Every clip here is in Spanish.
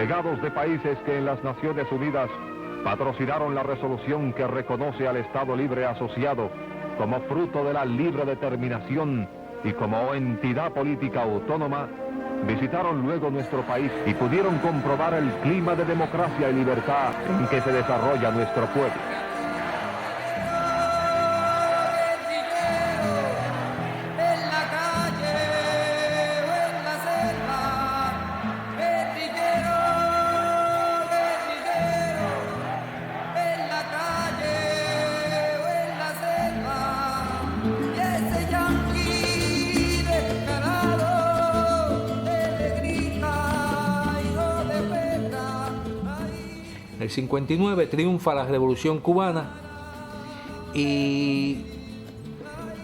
delegados de países que en las Naciones Unidas patrocinaron la resolución que reconoce al Estado Libre Asociado como fruto de la libre determinación y como entidad política autónoma, visitaron luego nuestro país y pudieron comprobar el clima de democracia y libertad en que se desarrolla nuestro pueblo. En el 59 triunfa la Revolución Cubana y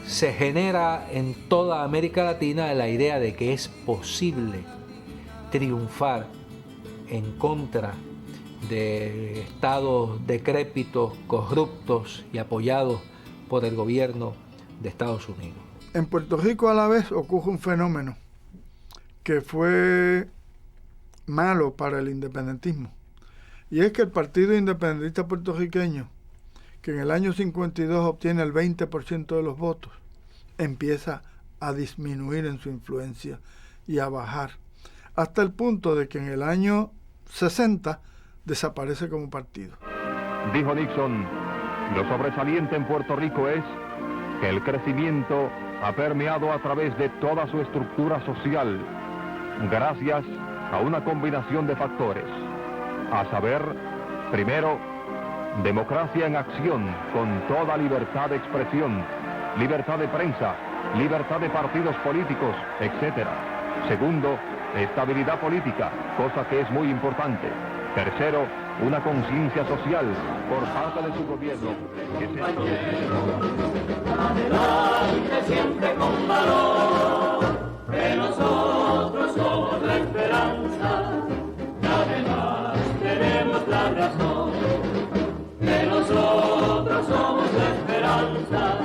se genera en toda América Latina la idea de que es posible triunfar en contra de estados decrépitos, corruptos y apoyados por el gobierno de Estados Unidos. En Puerto Rico a la vez ocurre un fenómeno que fue malo para el independentismo. Y es que el Partido Independentista Puertorriqueño, que en el año 52 obtiene el 20% de los votos, empieza a disminuir en su influencia y a bajar, hasta el punto de que en el año 60 desaparece como partido. Dijo Nixon, lo sobresaliente en Puerto Rico es que el crecimiento ha permeado a través de toda su estructura social, gracias a una combinación de factores. A saber, primero, democracia en acción con toda libertad de expresión, libertad de prensa, libertad de partidos políticos, etc. Segundo, estabilidad política, cosa que es muy importante. Tercero, una conciencia social por parte de su gobierno. Adelante siempre con valor, que nosotros somos la esperanza. Tenemos la razón, que nosotros somos la esperanza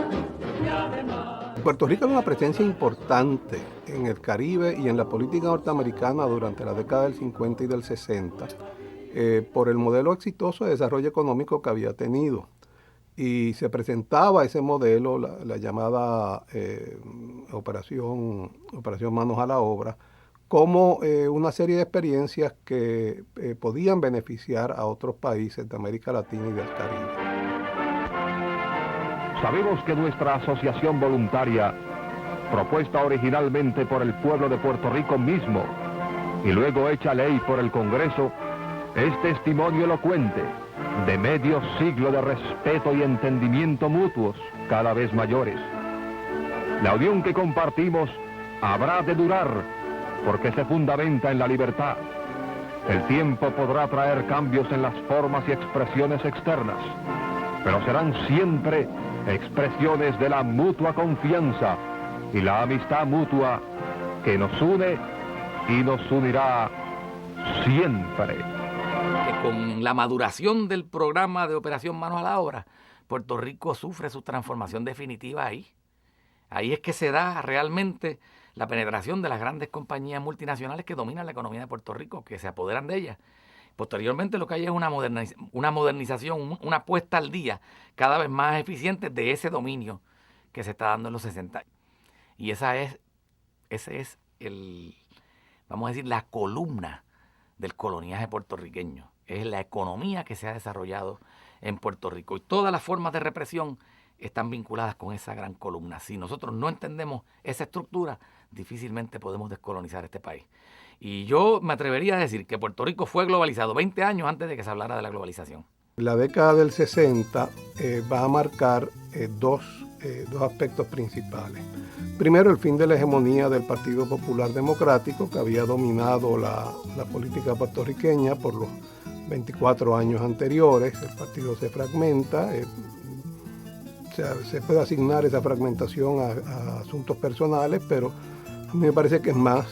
y además... Puerto Rico es una presencia importante en el Caribe y en la política norteamericana durante la década del 50 y del 60 por el modelo exitoso de desarrollo económico que había tenido. Y se presentaba ese modelo, la llamada Operación Manos a la Obra, como una serie de experiencias que podían beneficiar a otros países de América Latina y del Caribe. Sabemos que nuestra asociación voluntaria, propuesta originalmente por el pueblo de Puerto Rico mismo y luego hecha ley por el Congreso, es testimonio elocuente de medio siglo de respeto y entendimiento mutuos cada vez mayores. La unión que compartimos habrá de durar porque se fundamenta en la libertad. El tiempo podrá traer cambios en las formas y expresiones externas, pero serán siempre expresiones de la mutua confianza y la amistad mutua que nos une y nos unirá siempre. Con la maduración del programa de Operación Manos a la Obra, Puerto Rico sufre su transformación definitiva ahí. Ahí es que se da realmente la penetración de las grandes compañías multinacionales que dominan la economía de Puerto Rico, que se apoderan de ella. Posteriormente lo que hay es una modernización, una puesta al día cada vez más eficiente de ese dominio que se está dando en los 60. Y ese es vamos a decir, la columna del coloniaje puertorriqueño. Es la economía que se ha desarrollado en Puerto Rico. Y todas las formas de represión están vinculadas con esa gran columna. Si nosotros no entendemos esa estructura, difícilmente podemos descolonizar este país. Y yo me atrevería a decir que Puerto Rico fue globalizado 20 años antes de que se hablara de la globalización. La década del 60 va a marcar dos aspectos principales. Primero, el fin de la hegemonía del Partido Popular Democrático, que había dominado la política puertorriqueña por los 24 años anteriores. El partido se fragmenta, se puede asignar esa fragmentación a asuntos personales, pero a mí me parece que es más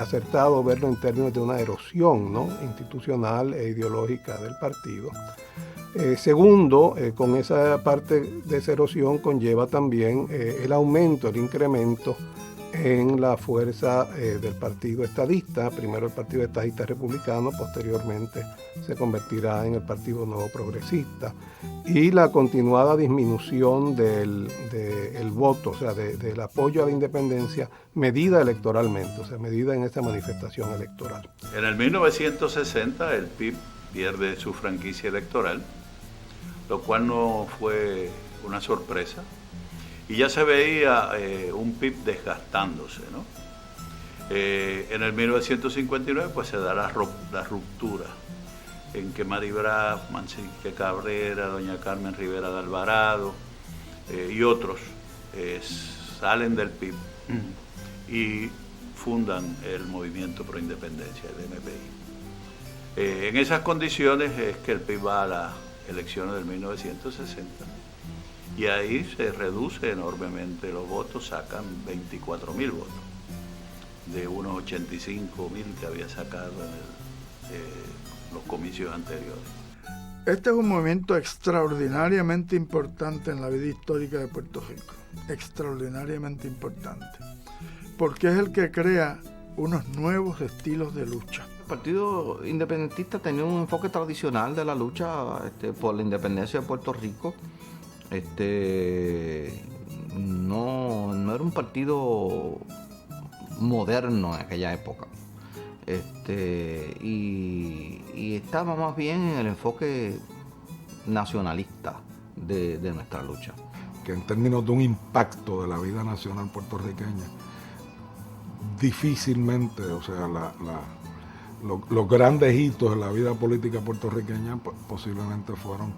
acertado verlo en términos de una erosión, ¿no?, institucional e ideológica del partido. Segundo, con esa parte de esa erosión conlleva también el aumento, el incremento en la fuerza del Partido Estadista, primero el Partido Estadista Republicano, posteriormente se convertirá en el Partido Nuevo Progresista, y la continuada disminución del voto, o sea, del apoyo a la independencia, medida electoralmente, o sea, medida en esta manifestación electoral. En el 1960 el PIB pierde su franquicia electoral, lo cual no fue una sorpresa. Y ya se veía un PIB desgastándose, ¿no? En el 1959 pues se da la ruptura en que Mari Braf, Manrique Cabrera, doña Carmen Rivera de Alvarado y otros salen del PIB y fundan el Movimiento Pro Independencia, el MPI. En esas condiciones es que el PIB va a las elecciones del 1960. Y ahí se reduce enormemente los votos, sacan 24.000 votos, de unos 85.000 que había sacado en los comicios anteriores. Este es un movimiento extraordinariamente importante en la vida histórica de Puerto Rico, extraordinariamente importante, porque es el que crea unos nuevos estilos de lucha. El Partido Independentista tenía un enfoque tradicional de la lucha por la independencia de Puerto Rico. No era un partido moderno en aquella época, y estaba más bien en el enfoque nacionalista de nuestra lucha. Que en términos de un impacto de la vida nacional puertorriqueña, difícilmente, o sea, los grandes hitos de la vida política puertorriqueña posiblemente fueron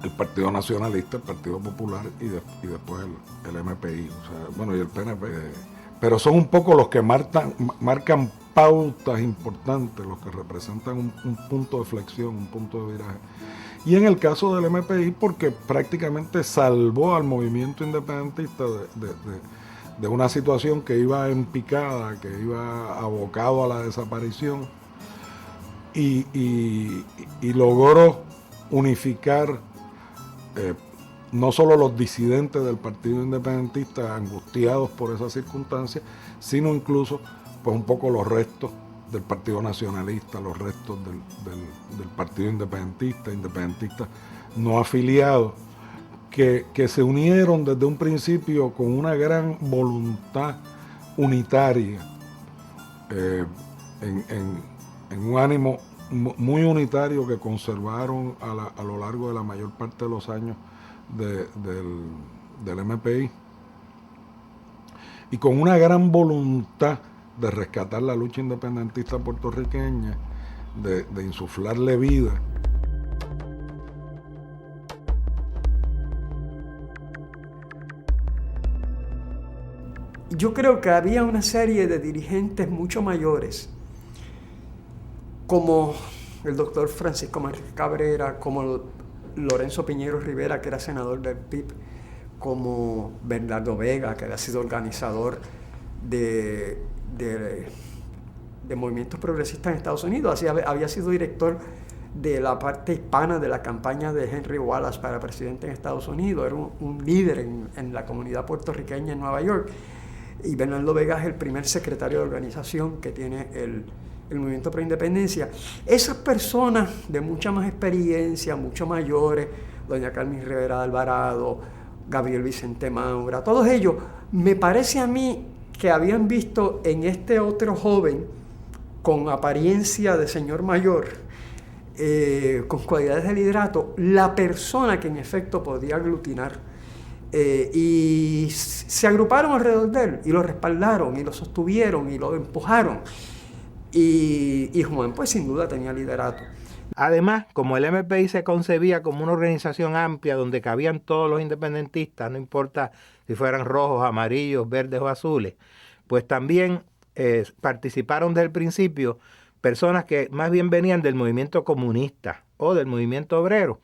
el Partido Nacionalista, el Partido Popular y después el MPI, o sea, bueno, y el PNP. Pero son un poco los que marcan pautas importantes, los que representan un punto de flexión, un punto de viraje. Y en el caso del MPI, porque prácticamente salvó al movimiento independentista de una situación que iba en picada, que iba abocado a la desaparición, y logró unificar no solo los disidentes del Partido Independentista angustiados por esa circunstancia, sino incluso pues un poco los restos del Partido Nacionalista, los restos del Partido Independentista no afiliados, que se unieron desde un principio con una gran voluntad unitaria, en un ánimo muy unitario que conservaron a lo largo de la mayor parte de los años del MPI, y con una gran voluntad de rescatar la lucha independentista puertorriqueña, de insuflarle vida. Yo creo que había una serie de dirigentes mucho mayores, como el doctor Francisco Manrique Cabrera, como Lorenzo Piñero Rivera, que era senador del PIB, como Bernardo Vega, que había sido organizador de movimientos progresistas en Estados Unidos. Había sido director de la parte hispana de la campaña de Henry Wallace para presidente en Estados Unidos. Era un líder en la comunidad puertorriqueña en Nueva York. Y Bernardo Vega es el primer secretario de organización que tiene el Movimiento Pro Independencia. Esas personas de mucha más experiencia, mucho mayores, doña Carmen Rivera de Alvarado, Gabriel Vicente Maura, todos ellos, me parece a mí que habían visto en este otro joven con apariencia de señor mayor, con cualidades de liderato, la persona que en efecto podía aglutinar. Y se agruparon alrededor de él y lo respaldaron y lo sostuvieron y lo empujaron. Y Juan, pues sin duda tenía liderato. Además, como el MPI se concebía como una organización amplia donde cabían todos los independentistas, no importa si fueran rojos, amarillos, verdes o azules, pues también participaron desde el principio personas que más bien venían del movimiento comunista o del movimiento obrero,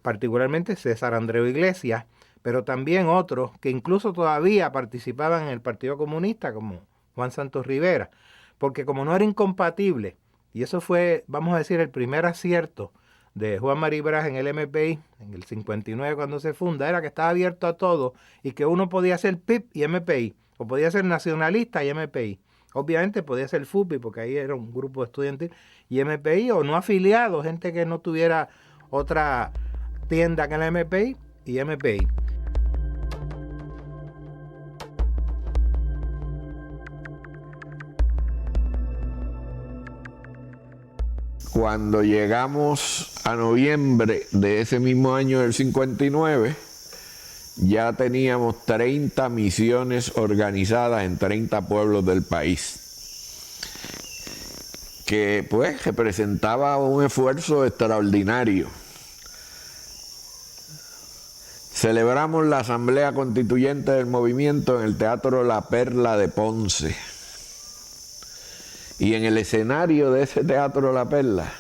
particularmente César Andreu Iglesias, pero también otros que incluso todavía participaban en el Partido Comunista, como Juan Santos Rivera, porque como no era incompatible, y eso fue, vamos a decir, el primer acierto de Juan Mari Brás en el MPI, en el 59 cuando se funda, era que estaba abierto a todo y que uno podía ser PIP y MPI, o podía ser nacionalista y MPI. Obviamente podía ser FUPI, porque ahí era un grupo estudiantil, y MPI, o no afiliados, gente que no tuviera otra tienda que la MPI y MPI. Cuando llegamos a noviembre de ese mismo año del 59, ya teníamos 30 misiones organizadas en 30 pueblos del país, que pues representaba un esfuerzo extraordinario. Celebramos la Asamblea Constituyente del Movimiento en el Teatro La Perla de Ponce. Y en el escenario de ese Teatro La Perla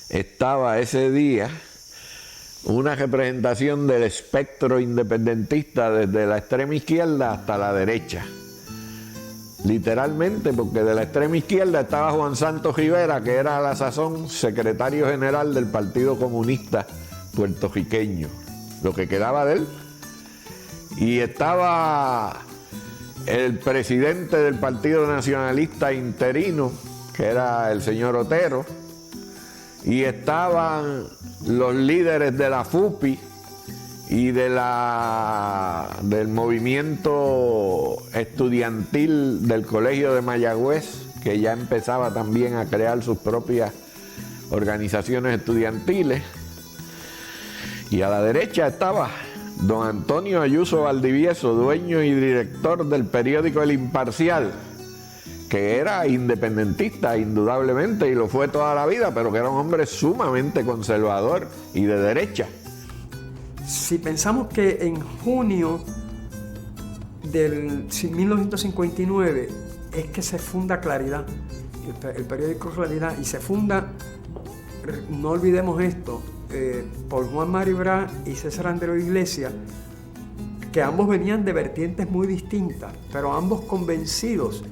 estaba ese día una representación del espectro independentista desde la extrema izquierda hasta la derecha. Literalmente, porque de la extrema izquierda estaba Juan Santos Rivera, que era a la sazón secretario general del Partido Comunista puertorriqueño, lo que quedaba de él. Y estaba el presidente del Partido Nacionalista interino, que era el señor Otero, y estaban los líderes de la FUPI y del movimiento estudiantil del Colegio de Mayagüez, que ya empezaba también a crear sus propias organizaciones estudiantiles. Y a la derecha estaba don Antonio Ayuso Valdivieso, dueño y director del periódico El Imparcial, que era independentista indudablemente y lo fue toda la vida, pero que era un hombre sumamente conservador y de derecha. Si pensamos que en junio del 1959 es que se funda Claridad, el periódico Claridad, y se funda, no olvidemos esto, por Juan Mari Brás y César Andreu Iglesias, que ambos venían de vertientes muy distintas, pero ambos convencidos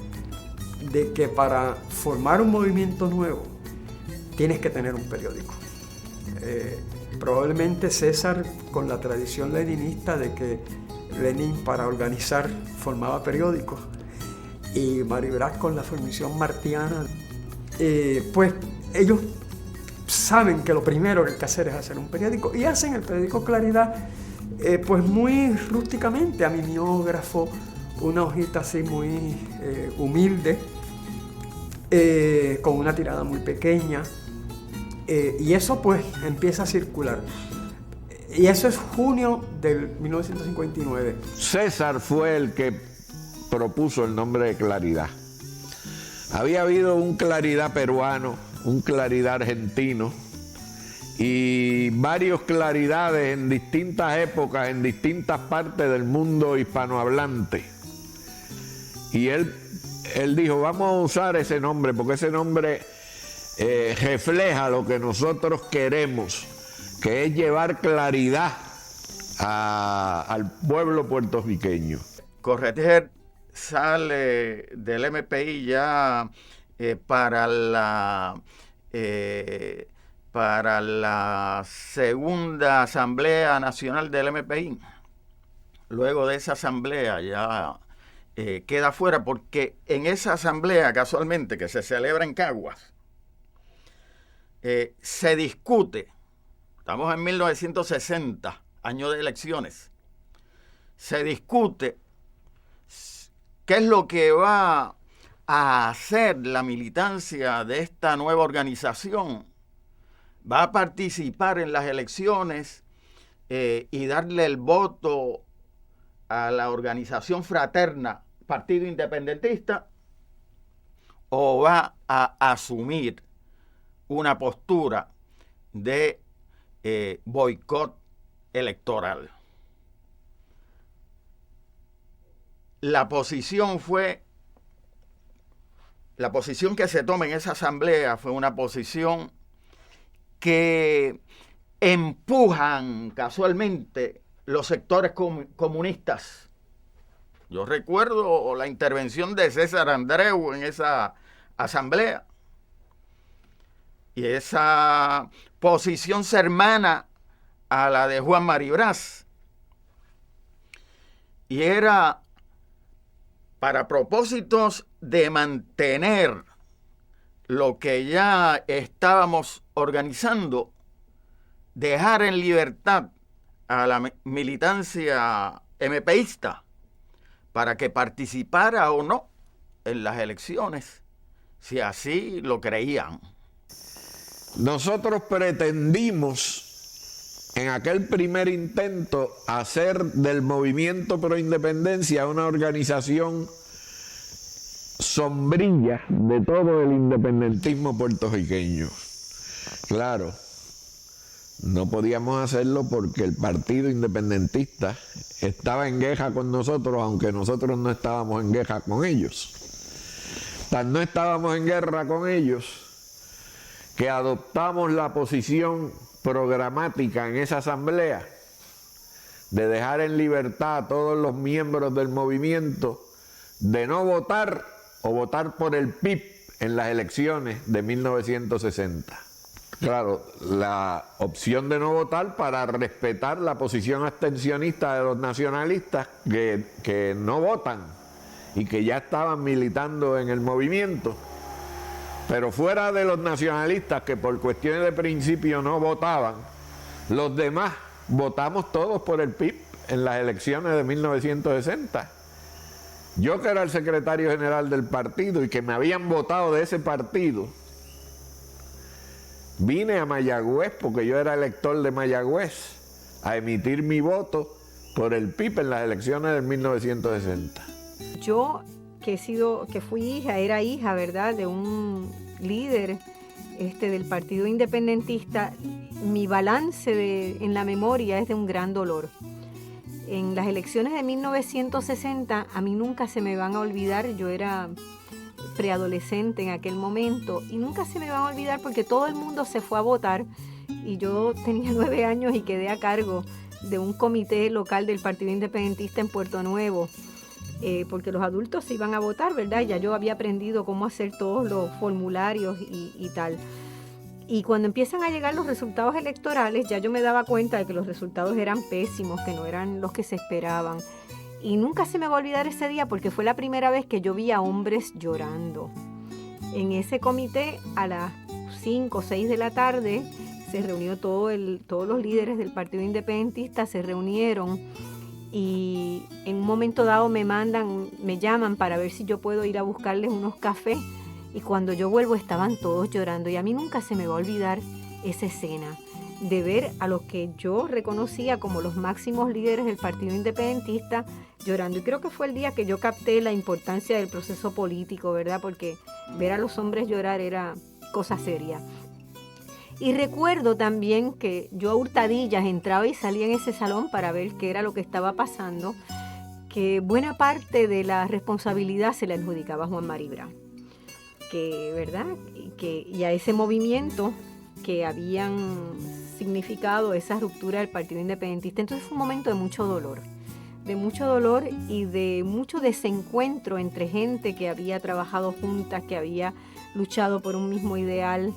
de que para formar un movimiento nuevo tienes que tener un periódico. Probablemente César con la tradición leninista de que Lenin para organizar formaba periódicos, y Mari Brás con la formación martiana, pues ellos saben que lo primero que hay que hacer es hacer un periódico, y hacen el periódico Claridad pues muy rústicamente, a mimeógrafo, una hojita así muy humilde, con una tirada muy pequeña, y eso pues empieza a circular. Y eso es junio del 1959. César fue el que propuso el nombre de Claridad. Había habido un Claridad peruano, un Claridad argentino y varios Claridades en distintas épocas, en distintas partes del mundo hispanohablante. Y él dijo, vamos a usar ese nombre porque ese nombre refleja lo que nosotros queremos, que es llevar claridad al pueblo puertorriqueño. Corretjer sale del MPI ya para la segunda Asamblea Nacional del MPI. Luego de esa asamblea ya queda fuera, porque en esa asamblea, casualmente, que se celebra en Caguas, se discute, estamos en 1960, año de elecciones, se discute qué es lo que va a hacer la militancia de esta nueva organización. Va a participar en las elecciones y darle el voto a la organización fraterna Partido Independentista, o va a asumir una postura de boicot electoral. La posición que se toma en esa asamblea fue una posición que empujan casualmente los sectores comunistas. Yo recuerdo la intervención de César Andreu en esa asamblea, y esa posición se hermana a la de Juan Maribraz. Y era para propósitos de mantener lo que ya estábamos organizando, dejar en libertad a la militancia MPista para que participara o no en las elecciones, si así lo creían. Nosotros pretendimos en aquel primer intento hacer del movimiento pro independencia una organización sombrilla de todo el independentismo puertorriqueño. Claro, no podíamos hacerlo porque el partido independentista estaba en guerra con nosotros, aunque nosotros no estábamos en guerra con ellos. Tan no estábamos en guerra con ellos que adoptamos la posición programática en esa asamblea de dejar en libertad a todos los miembros del movimiento de no votar o votar por el PIB en las elecciones de 1960. Claro, la opción de no votar para respetar la posición abstencionista de los nacionalistas que no votan y que ya estaban militando en el movimiento. Pero fuera de los nacionalistas que por cuestiones de principio no votaban, los demás votamos todos por el PIB en las elecciones de 1960. Yo, que era el secretario general del partido y que me habían votado de ese partido, vine a Mayagüez, porque yo era elector de Mayagüez, a emitir mi voto por el PIB en las elecciones de 1960. Yo que fui hija, era hija, ¿verdad?, de un líder del Partido Independentista, mi balance en la memoria es de un gran dolor. En las elecciones de 1960, a mí nunca se me van a olvidar, yo era preadolescente en aquel momento, y nunca se me van a olvidar porque todo el mundo se fue a votar, y yo tenía 9 años y quedé a cargo de un comité local del Partido Independentista en Puerto Nuevo, porque los adultos se iban a votar, ¿verdad? Ya yo había aprendido cómo hacer todos los formularios y tal. Y cuando empiezan a llegar los resultados electorales, ya yo me daba cuenta de que los resultados eran pésimos, que no eran los que se esperaban. Y nunca se me va a olvidar ese día porque fue la primera vez que yo vi a hombres llorando. En ese comité, a las 5 o 6 de la tarde, se reunió todos los líderes del Partido Independentista, se reunieron. Y en un momento dado me llaman para ver si yo puedo ir a buscarles unos cafés, y cuando yo vuelvo estaban todos llorando, y a mí nunca se me va a olvidar esa escena de ver a los que yo reconocía como los máximos líderes del Partido Independentista llorando. Y creo que fue el día que yo capté la importancia del proceso político, ¿verdad? Porque ver a los hombres llorar era cosa seria. Y recuerdo también que yo a hurtadillas entraba y salía en ese salón para ver qué era lo que estaba pasando, que buena parte de la responsabilidad se le adjudicaba a Juan Maribraz, ¿verdad? Y a ese movimiento que habían significado esa ruptura del Partido Independentista. Entonces fue un momento de mucho dolor y de mucho desencuentro entre gente que había trabajado juntas, que había luchado por un mismo ideal,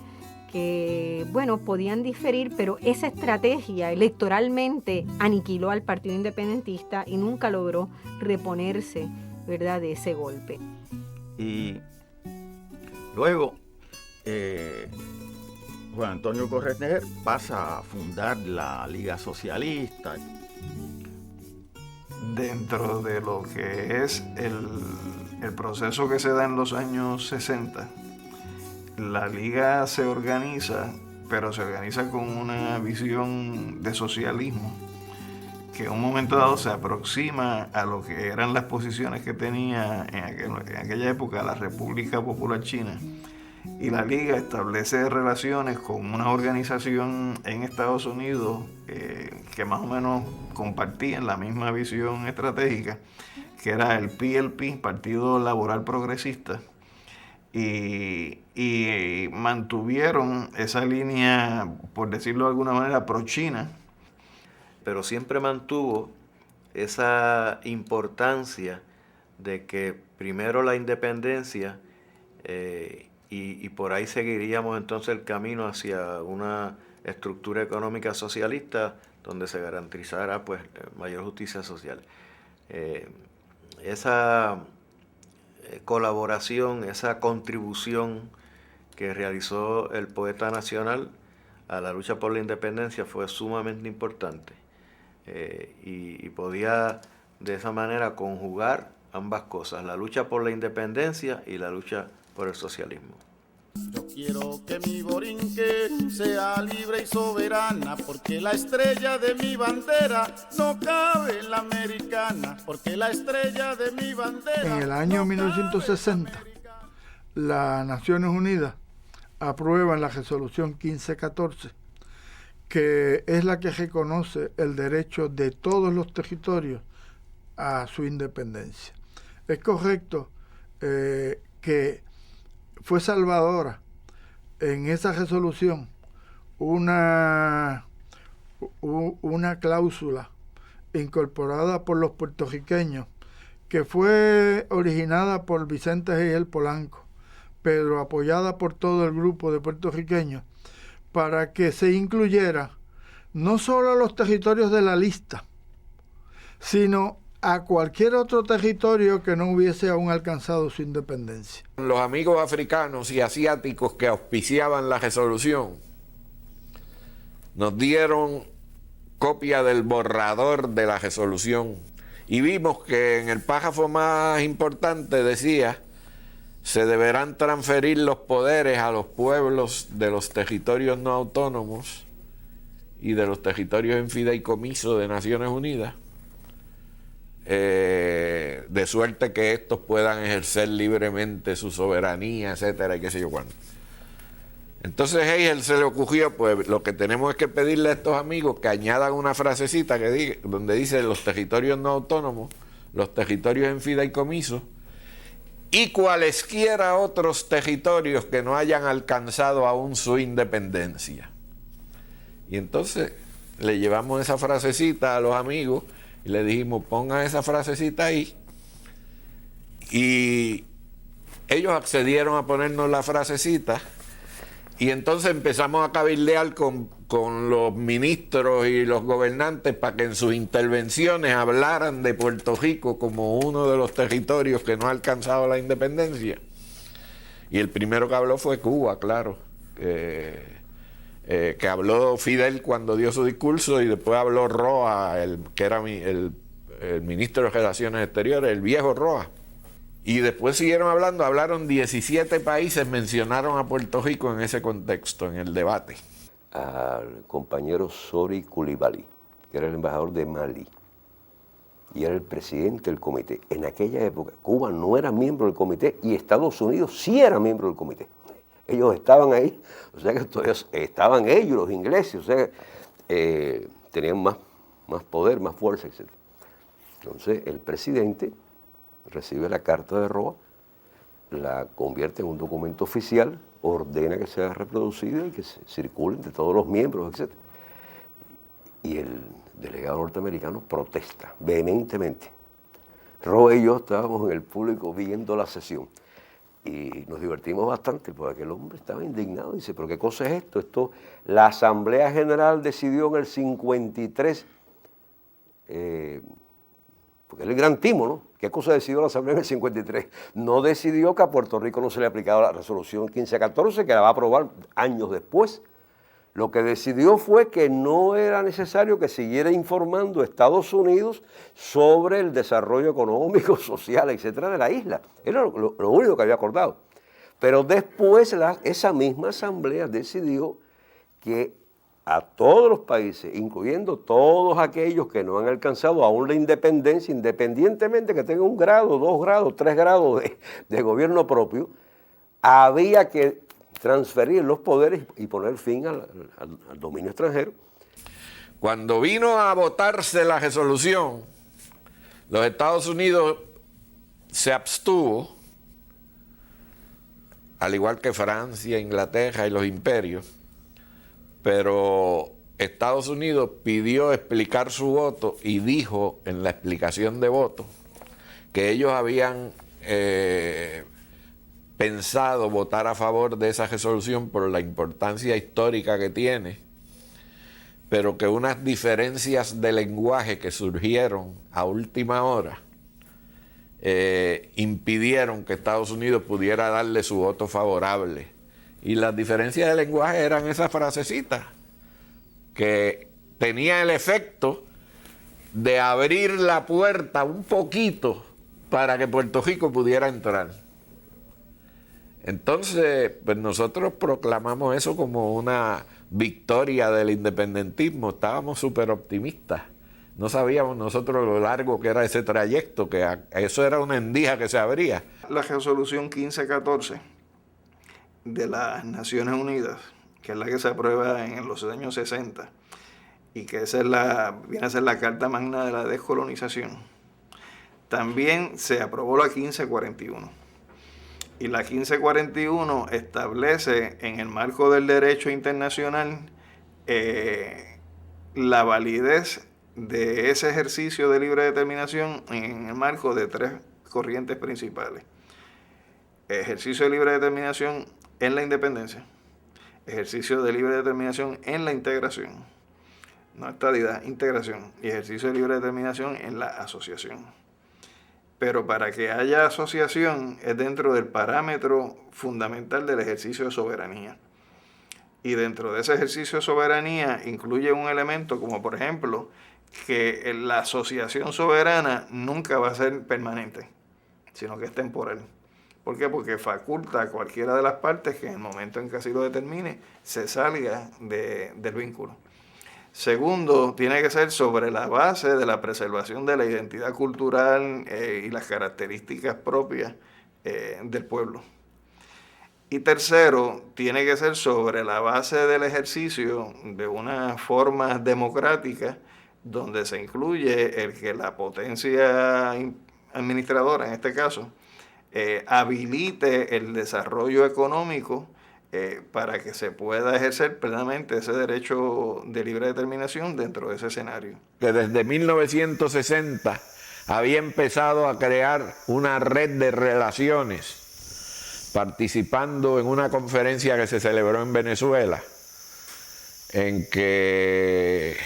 que, bueno, podían diferir, pero esa estrategia electoralmente aniquiló al Partido Independentista y nunca logró reponerse, ¿verdad?, de ese golpe. Y luego, Juan Antonio Correter pasa a fundar la Liga Socialista. Dentro de lo que es el proceso que se da en los años 60, la Liga se organiza, pero se organiza con una visión de socialismo que en un momento dado se aproxima a lo que eran las posiciones que tenía en aquella época la República Popular China. Y la Liga establece relaciones con una organización en Estados Unidos que más o menos compartían la misma visión estratégica, que era el PLP, Partido Laboral Progresista, y mantuvieron esa línea, por decirlo de alguna manera, pro-China. Pero siempre mantuvo esa importancia de que primero la independencia y por ahí seguiríamos entonces el camino hacia una estructura económica socialista donde se garantizara pues mayor justicia social. Esa colaboración, esa contribución que realizó el poeta nacional a la lucha por la independencia fue sumamente importante, y podía de esa manera conjugar ambas cosas, la lucha por la independencia y la lucha por el socialismo. Yo quiero que mi Borinquen sea libre y soberana, porque la estrella de mi bandera no cabe en la americana, porque la estrella de mi bandera... En el año 1960, las Naciones Unidas aprueban la resolución 1514, que es la que reconoce el derecho de todos los territorios a su independencia. Es correcto que fue salvadora en esa resolución una cláusula incorporada por los puertorriqueños que fue originada por Vicente Geyel Polanco, pero apoyada por todo el grupo de puertorriqueños, para que se incluyera no solo a los territorios de la lista, sino a cualquier otro territorio que no hubiese aún alcanzado su independencia. Los amigos africanos y asiáticos que auspiciaban la resolución nos dieron copia del borrador de la resolución y vimos que en el párrafo más importante decía: se deberán transferir los poderes a los pueblos de los territorios no autónomos y de los territorios en fideicomiso de Naciones Unidas, de suerte que estos puedan ejercer libremente su soberanía, etcétera, y qué sé yo cuándo. Entonces a Hegel se le ocurrió, pues lo que tenemos es que pedirle a estos amigos que añadan una frasecita que diga, donde dice los territorios no autónomos, los territorios en fideicomiso y cualesquiera otros territorios que no hayan alcanzado aún su independencia. Y entonces le llevamos esa frasecita a los amigos y le dijimos: pongan esa frasecita ahí. Y ellos accedieron a ponernos la frasecita, y entonces empezamos a cabildear con los ministros y los gobernantes para que en sus intervenciones hablaran de Puerto Rico como uno de los territorios que no ha alcanzado la independencia. Y el primero que habló fue Cuba, claro, que habló Fidel cuando dio su discurso, y después habló Roa, que era el ministro de Relaciones Exteriores, el viejo Roa. Y después siguieron hablando, hablaron 17 países, mencionaron a Puerto Rico en ese contexto, en el debate. Al compañero Sori Coulibaly, que era el embajador de Mali, y era el presidente del comité. En aquella época, Cuba no era miembro del comité y Estados Unidos sí era miembro del comité. Ellos estaban ahí, o sea que estaban ellos, los ingleses, o sea que tenían más poder, más fuerza, etc. Entonces el presidente recibe la carta de Roa, la convierte en un documento oficial, ordena que sea reproducida y que se circule entre todos los miembros, etc. Y el delegado norteamericano protesta vehementemente. Roa y yo estábamos en el público viendo la sesión y nos divertimos bastante porque aquel hombre estaba indignado. Dice: ¿pero qué cosa es esto? La Asamblea General decidió en el 53, porque es el gran timo, ¿no? ¿Qué cosa decidió la Asamblea en el 53? No decidió que a Puerto Rico no se le aplicaba la resolución 1514, que la va a aprobar años después. Lo que decidió fue que no era necesario que siguiera informando a Estados Unidos sobre el desarrollo económico, social, etcétera, de la isla. Era lo único que había acordado. Pero después esa misma asamblea decidió que a todos los países, incluyendo todos aquellos que no han alcanzado aún la independencia, independientemente que tengan 1 grado, 2 grados, 3 grados de gobierno propio, había que transferir los poderes y poner fin al dominio extranjero. Cuando vino a votarse la resolución, los Estados Unidos se abstuvo, al igual que Francia, Inglaterra y los imperios, pero Estados Unidos pidió explicar su voto y dijo en la explicación de voto que ellos habían pensado votar a favor de esa resolución por la importancia histórica que tiene, pero que unas diferencias de lenguaje que surgieron a última hora impidieron que Estados Unidos pudiera darle su voto favorable. Y las diferencias de lenguaje eran esas frasecitas que tenía el efecto de abrir la puerta un poquito para que Puerto Rico pudiera entrar. Entonces, pues nosotros proclamamos eso como una victoria del independentismo. Estábamos súper optimistas. No sabíamos nosotros lo largo que era ese trayecto, que eso era una endija que se abría. La resolución 1514 de las Naciones Unidas, que es la que se aprueba en los años 60, y que esa viene a ser la Carta Magna de la Descolonización, también se aprobó la 1541. Y la 1541 establece en el marco del derecho internacional la validez de ese ejercicio de libre determinación en el marco de 3 corrientes principales. Ejercicio de libre determinación en la independencia, ejercicio de libre determinación en la integración, no estadidad, integración, y ejercicio de libre determinación en la asociación. Pero para que haya asociación es dentro del parámetro fundamental del ejercicio de soberanía. Y dentro de ese ejercicio de soberanía incluye un elemento como, por ejemplo, que la asociación soberana nunca va a ser permanente, sino que es temporal. ¿Por qué? Porque faculta a cualquiera de las partes que en el momento en que así lo determine se salga del vínculo. Segundo, tiene que ser sobre la base de la preservación de la identidad cultural y las características propias del pueblo. Y tercero, tiene que ser sobre la base del ejercicio de una forma democrática donde se incluye el que la potencia administradora, en este caso, habilite el desarrollo económico para que se pueda ejercer plenamente ese derecho de libre determinación dentro de ese escenario. Que desde 1960 había empezado a crear una red de relaciones, participando en una conferencia que se celebró en Venezuela, en que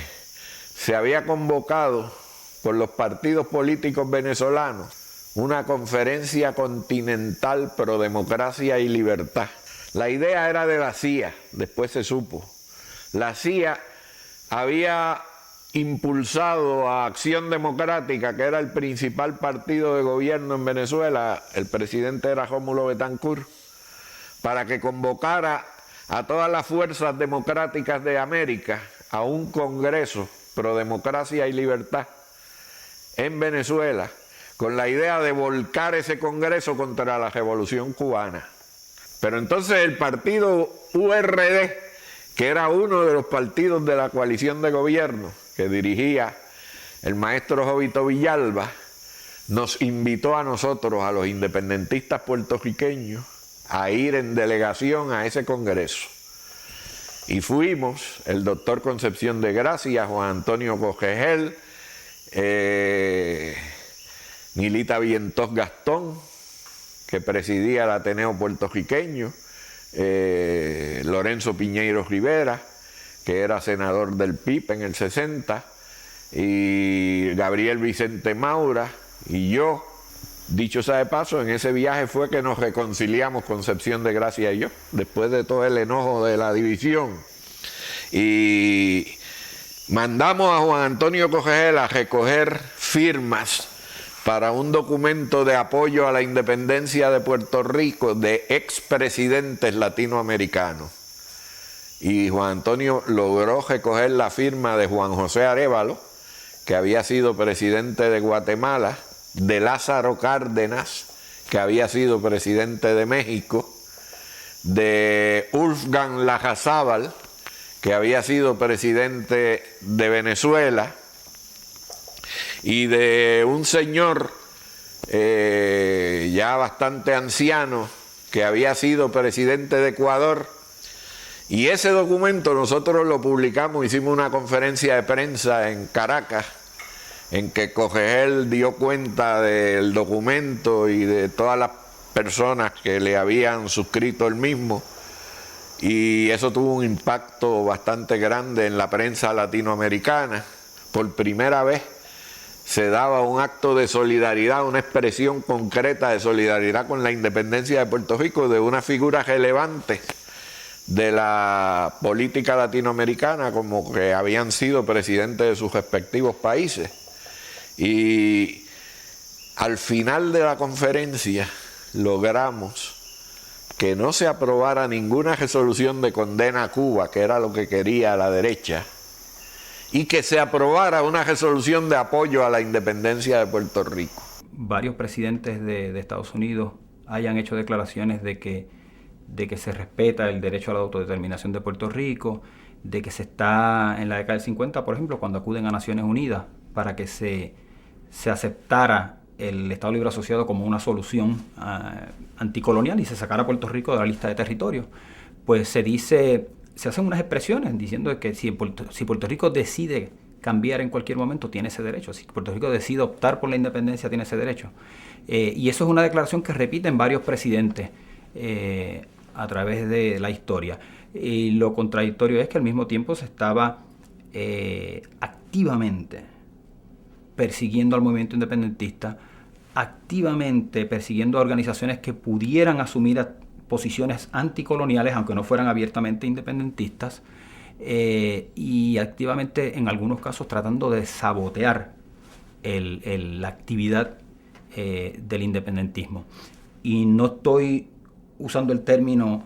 se había convocado por los partidos políticos venezolanos una conferencia continental pro democracia y libertad. La idea era de la CIA, después se supo. La CIA había impulsado a Acción Democrática, que era el principal partido de gobierno en Venezuela, el presidente era Rómulo Betancourt, para que convocara a todas las fuerzas democráticas de América a un congreso pro democracia y libertad en Venezuela, con la idea de volcar ese congreso contra la revolución cubana. Pero entonces el partido URD, que era uno de los partidos de la coalición de gobierno que dirigía el maestro Jovito Villalba, nos invitó a nosotros, a los independentistas puertorriqueños, a ir en delegación a ese congreso. Y fuimos el doctor Concepción de Gracia, Juan Antonio Cogegel, Milita Vientos Gastón, que presidía el Ateneo puertorriqueño, Lorenzo Piñeiro Rivera, que era senador del PIB en el 60, y Gabriel Vicente Maura, y yo. Dicho sea de paso, en ese viaje fue que nos reconciliamos Concepción de Gracia y yo, después de todo el enojo de la división. Y mandamos a Juan Antonio Cogegel a recoger firmas para un documento de apoyo a la independencia de Puerto Rico de expresidentes latinoamericanos. Y Juan Antonio logró recoger la firma de Juan José Arévalo, que había sido presidente de Guatemala, de Lázaro Cárdenas, que había sido presidente de México, de Wolfgang Larrazábal, que había sido presidente de Venezuela, y de un señor ya bastante anciano que había sido presidente de Ecuador. Y ese documento nosotros lo publicamos, hicimos una conferencia de prensa en Caracas, en que Cogegel dio cuenta del documento y de todas las personas que le habían suscrito el mismo, y eso tuvo un impacto bastante grande en la prensa latinoamericana. Por primera vez se daba un acto de solidaridad, una expresión concreta de solidaridad con la independencia de Puerto Rico de una figura relevante de la política latinoamericana, como que habían sido presidentes de sus respectivos países. Y al final de la conferencia logramos que no se aprobara ninguna resolución de condena a Cuba, que era lo que quería la derecha, y que se aprobara una resolución de apoyo a la independencia de Puerto Rico. Varios presidentes de Estados Unidos hayan hecho declaraciones de que se respeta el derecho a la autodeterminación de Puerto Rico, de que se está en la década del 50, por ejemplo, cuando acuden a Naciones Unidas para que se aceptara el Estado Libre Asociado como una solución anticolonial y se sacara a Puerto Rico de la lista de territorios, pues se hacen unas expresiones diciendo que si Puerto Rico decide cambiar en cualquier momento, tiene ese derecho. Si Puerto Rico decide optar por la independencia, tiene ese derecho. Y eso es una declaración que repiten varios presidentes a través de la historia. Y lo contradictorio es que al mismo tiempo se estaba activamente persiguiendo al movimiento independentista, activamente persiguiendo a organizaciones que pudieran asumir posiciones anticoloniales, aunque no fueran abiertamente independentistas, y activamente en algunos casos tratando de sabotear la actividad del independentismo. Y no estoy usando el término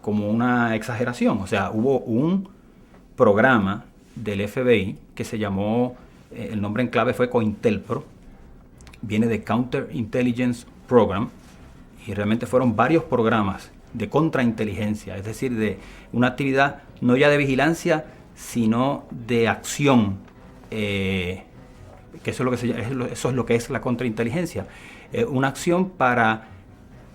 como una exageración. O sea, hubo un programa del FBI que se llamó, el nombre en clave fue COINTELPRO, viene de Counter Intelligence Program, y realmente fueron varios programas de contrainteligencia, es decir, de una actividad no ya de vigilancia, sino de acción, que eso es lo que es la contrainteligencia, una acción para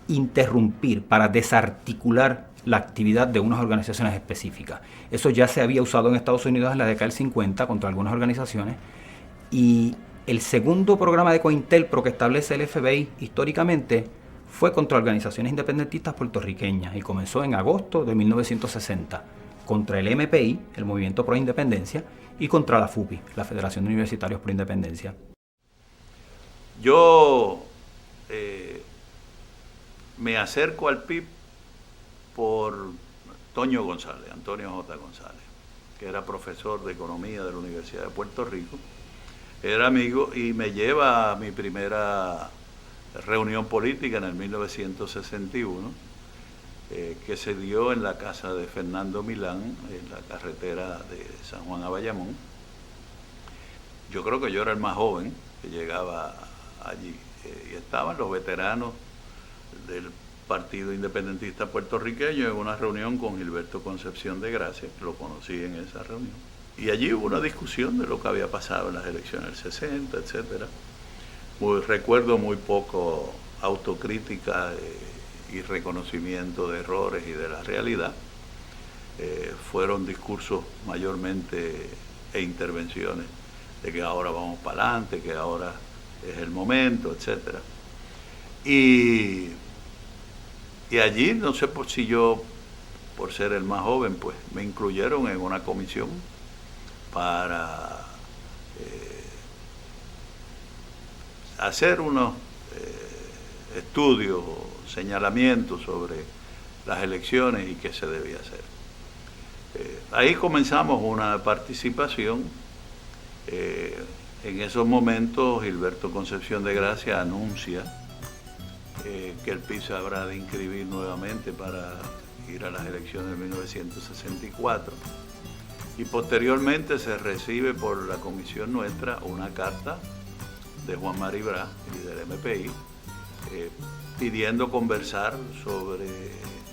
interrumpir, para desarticular la actividad de unas organizaciones específicas. Eso ya se había usado en Estados Unidos en la década del 50 contra algunas organizaciones, y el segundo programa de COINTELPRO que establece el FBI históricamente fue contra organizaciones independentistas puertorriqueñas y comenzó en agosto de 1960 contra el MPI, el Movimiento Pro Independencia, y contra la FUPI, la Federación de Universitarios Pro Independencia. Yo me acerco al PIB por Antonio J. González, que era profesor de Economía de la Universidad de Puerto Rico, era amigo y me lleva a mi primera reunión política en el 1961, que se dio en la casa de Fernando Milán, en la carretera de San Juan a Bayamón. Yo creo que yo era el más joven que llegaba allí, y estaban los veteranos del Partido Independentista Puertorriqueño en una reunión con Gilberto Concepción de Gracia, que lo conocí en esa reunión. Y allí hubo una discusión de lo que había pasado en las elecciones del 60, etcétera. Recuerdo muy poco autocrítica y reconocimiento de errores y de la realidad. Fueron discursos mayormente e intervenciones de que ahora vamos para adelante, que ahora es el momento, etcétera. Y allí, no sé si yo, por ser el más joven, pues me incluyeron en una comisión para hacer unos estudios o señalamientos sobre las elecciones y qué se debía hacer. Ahí comenzamos una participación. En esos momentos Gilberto Concepción de Gracia anuncia que el PIB se habrá de inscribir nuevamente para ir a las elecciones de 1964. Y posteriormente se recibe por la comisión nuestra una carta de Juan Mari Brás y del MPI pidiendo conversar sobre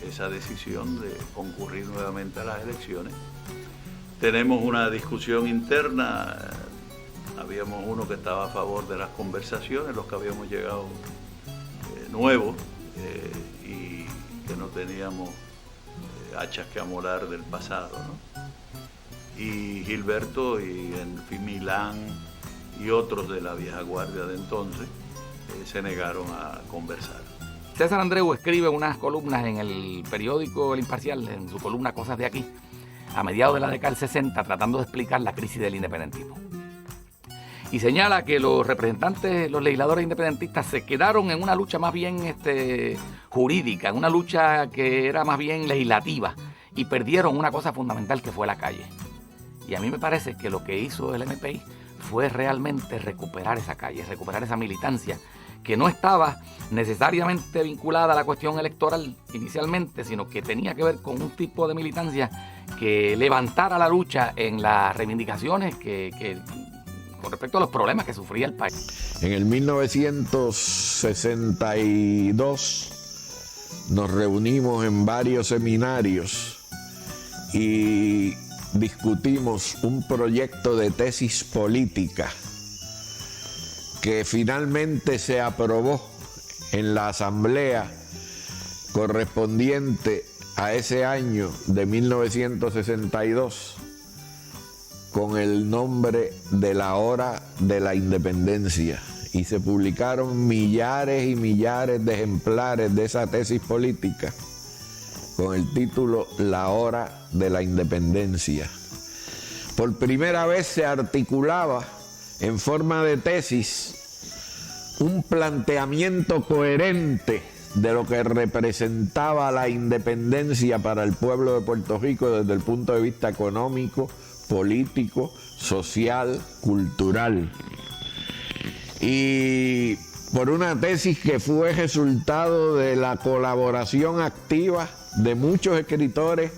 esa decisión de concurrir nuevamente a las elecciones. Tenemos una discusión interna, habíamos uno que estaba a favor de las conversaciones, los que habíamos llegado nuevos y que no teníamos hachas que amolar del pasado, ¿no? Y Gilberto y en fin, Milán y otros de la vieja guardia de entonces se negaron a conversar. César Andreu escribe unas columnas en el periódico El Imparcial, en su columna Cosas de Aquí, a mediados de la década del 60, tratando de explicar la crisis del independentismo. Y señala que los representantes, los legisladores independentistas se quedaron en una lucha más bien jurídica, en una lucha que era más bien legislativa, y perdieron una cosa fundamental que fue la calle. Y a mí me parece que lo que hizo el MPI fue realmente recuperar esa calle, recuperar esa militancia, que no estaba necesariamente vinculada a la cuestión electoral inicialmente, sino que tenía que ver con un tipo de militancia que levantara la lucha en las reivindicaciones que con respecto a los problemas que sufría el país. En el 1962 nos reunimos en varios seminarios y discutimos un proyecto de tesis política que finalmente se aprobó en la asamblea correspondiente a ese año de 1962 con el nombre de la Hora de la Independencia, y se publicaron millares y millares de ejemplares de esa tesis política con el título La Hora de la Independencia. Por primera vez se articulaba en forma de tesis un planteamiento coherente de lo que representaba la independencia para el pueblo de Puerto Rico desde el punto de vista económico, político, social, cultural. Y por una tesis que fue resultado de la colaboración activa de muchos escritores,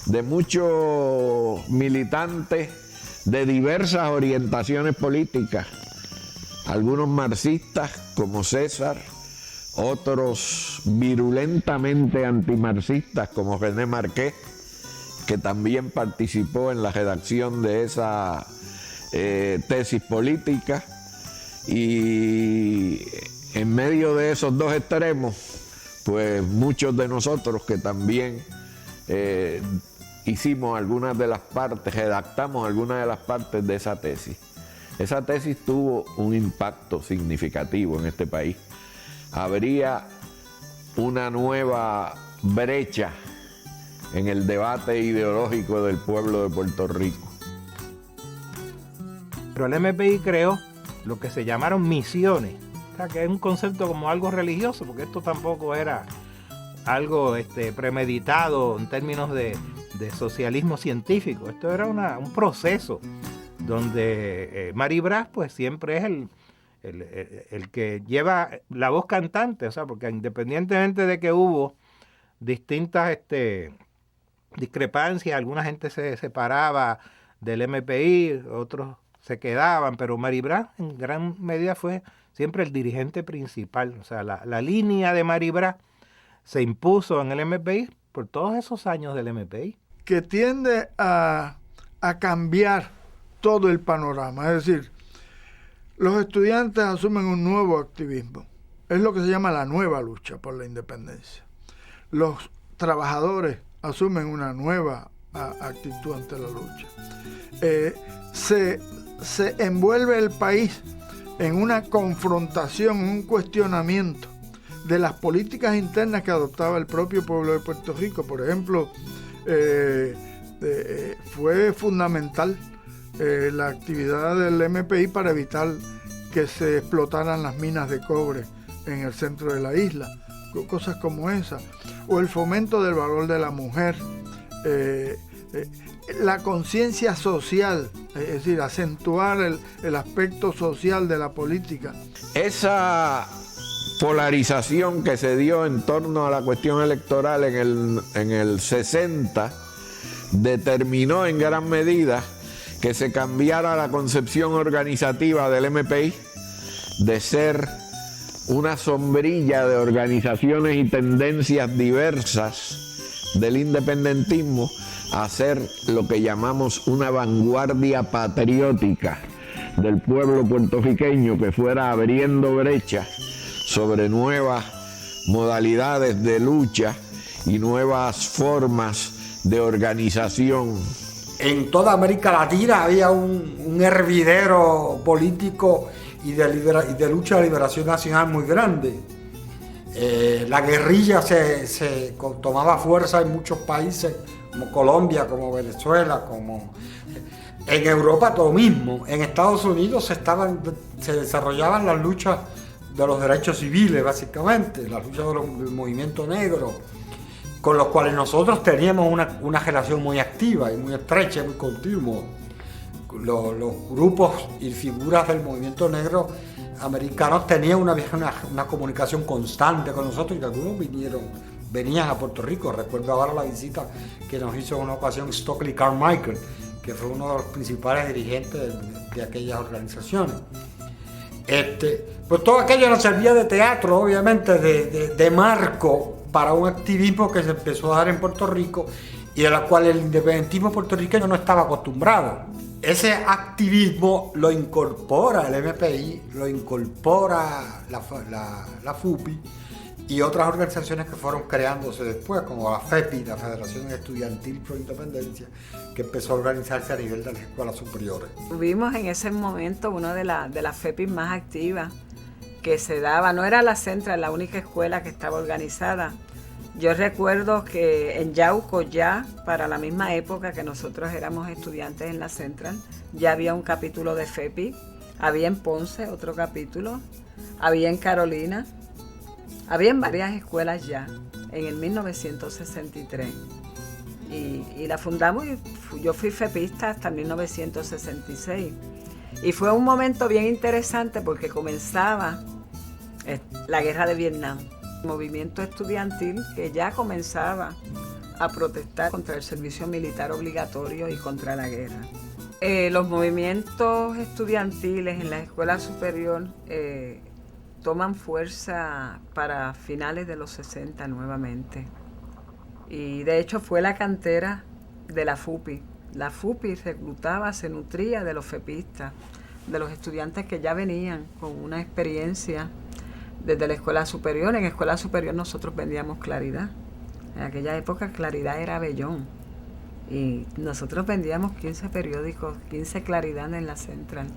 de muchos militantes de diversas orientaciones políticas, algunos marxistas como César, otros virulentamente antimarxistas como René Marqués, que también participó en la redacción de esa tesis política, y en medio de esos dos extremos, pues muchos de nosotros que también hicimos algunas de las partes, redactamos algunas de las partes de esa tesis. Esa tesis tuvo un impacto significativo en este país. Habría una nueva brecha en el debate ideológico del pueblo de Puerto Rico. Pero el MPI creó lo que se llamaron misiones, o sea, que es un concepto como algo religioso, porque esto tampoco era algo premeditado en términos de socialismo científico. Esto era un proceso donde Maribraz pues siempre es el que lleva la voz cantante, o sea, porque independientemente de que hubo distintas discrepancias, alguna gente se separaba del MPI, otros se quedaban, pero Maribraz en gran medida fue siempre el dirigente principal, o sea, la línea de Maribraz se impuso en el MPI por todos esos años del MPI. Que tiende a cambiar todo el panorama, es decir, los estudiantes asumen un nuevo activismo, es lo que se llama la nueva lucha por la independencia. Los trabajadores asumen una nueva actitud ante la lucha. Se envuelve el país en una confrontación, un cuestionamiento de las políticas internas que adoptaba el propio pueblo de Puerto Rico. Por ejemplo, fue fundamental la actividad del MPI para evitar que se explotaran las minas de cobre en el centro de la isla, cosas como esa, o el fomento del valor de la mujer, la conciencia social, es decir, acentuar el aspecto social de la política. Esa polarización que se dio en torno a la cuestión electoral en el 60 determinó en gran medida que se cambiara la concepción organizativa del MPI de ser una sombrilla de organizaciones y tendencias diversas del independentismo a ser lo que llamamos una vanguardia patriótica del pueblo puertorriqueño que fuera abriendo brechas sobre nuevas modalidades de lucha y nuevas formas de organización. En toda América Latina había un hervidero político y de lucha de liberación nacional muy grande. La guerrilla se tomaba fuerza en muchos países, como Colombia, como Venezuela, como en Europa todo mismo. En Estados Unidos se desarrollaban las luchas de los derechos civiles, básicamente, las luchas del movimiento negro, con los cuales nosotros teníamos una relación muy activa y muy estrecha, muy continua. Los grupos y figuras del movimiento negro americanos tenían una comunicación constante con nosotros, y algunos venían a Puerto Rico. Recuerdo ahora la visita que nos hizo en una ocasión Stokely Carmichael, que fue uno de los principales dirigentes de aquellas organizaciones. Pues todo aquello nos servía de teatro, obviamente, de marco para un activismo que se empezó a dar en Puerto Rico y a la cual el independentismo puertorriqueño no estaba acostumbrado. Ese activismo lo incorpora el MPI, lo incorpora la FUPI y otras organizaciones que fueron creándose después, como la FEPI, la Federación Estudiantil Pro Independencia, que empezó a organizarse a nivel de las escuelas superiores. Tuvimos en ese momento una de las FEPI más activas que se daba, no era la Central la única escuela que estaba organizada. Yo recuerdo que en Yauco ya, para la misma época que nosotros éramos estudiantes en la Central, ya había un capítulo de FEPI, había en Ponce otro capítulo, había en Carolina, había en varias escuelas ya, en el 1963. Y la fundamos y yo fui fepista hasta el 1966. Y fue un momento bien interesante porque comenzaba la guerra de Vietnam. Movimiento estudiantil que ya comenzaba a protestar contra el servicio militar obligatorio y contra la guerra. Los movimientos estudiantiles en la escuela superior toman fuerza para finales de los 60 nuevamente. Y de hecho fue la cantera de la FUPI. La FUPI reclutaba, se nutría de los fepistas, de los estudiantes que ya venían con una experiencia desde la escuela superior. En escuela superior nosotros vendíamos Claridad. En aquella época Claridad era Bellón. Y nosotros vendíamos 15 periódicos, 15 Claridad en la Central.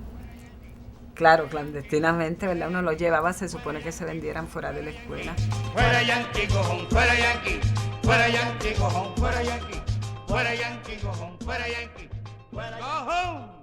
Claro, clandestinamente, ¿verdad? Uno los llevaba, se supone que se vendieran fuera de la escuela. Fuera Yankee, cojón, fuera Yankee. Fuera Yankee, cojón, fuera Yankee. Fuera Yankee, cojón, fuera Yankee. Fuera Yankee.